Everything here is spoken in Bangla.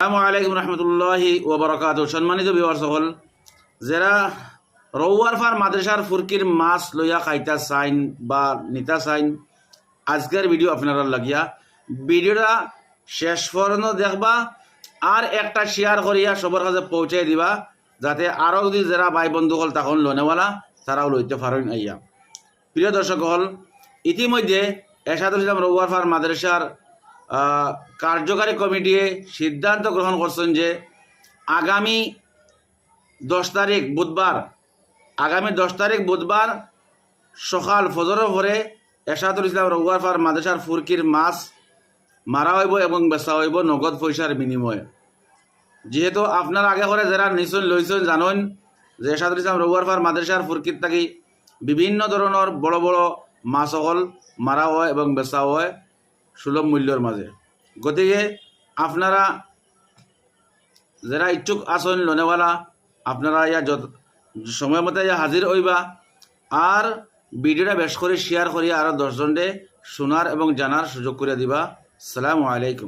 আসসালামু আলাইকুম রহমতুল্লাহি ওয়া বারাকাতুহু। সম্মানিত ভিউয়ার্স সকল, যারা রৌয়ার ফার মাদ্রাসার ফুরকির মাছ লইয়া খাইতা চাইন বা নিতা চাইন, আজকের ভিডিও আপনারা লাগিয়া ভিডিওটা শেষ পর্যন্ত দেখবা আর একটা শেয়ার করিয়া সবার কাছে পৌঁছাই দিবা, যাতে আরও যদি যারা ভাই বন্ধু হল তখন লোনেওয়ালা তারাও লইতে পারেন। আইয়া প্রিয় দর্শক হল, ইতিমধ্যে এরশাদুল ইসলাম রৌয়ার ফার মাদ্রাসার কার্যকারী কমিটি সিদ্ধান্ত গ্রহণ করছেন যে আগামী 10 তারিখ বুধবার সকাল ফজরের পরে এরশাদুল ইসলাম রৌয়ার ফার মাদ্রাসার ফুরকির মাছ মারা হইব এবং বেচা হইব নগদ পয়সার বিনিময়ে। যেহেতু আপনার আগে করে যারা নিশ্চয় লইছেন জানেন যে এরশাদুল ইসলাম রৌয়ার ফার মাদ্রাসার ফুরকির থাকি বিভিন্ন ধরনের বড় বড় মাছ সকল মারা হয় এবং বেচা হয় সুলভ মূল্যের মাঝে। গতিকে আপনারা যারা ইচ্ছুক আছেন লোনেওয়ালা, আপনারা ইয়া সময় মতো ইয়া হাজির হইবা আর ভিডিওটা বেশ করে শেয়ার করিয়া আরও 10 জনকে শোনার এবং জানার সুযোগ করে দিবা। আসসালামু আলাইকুম।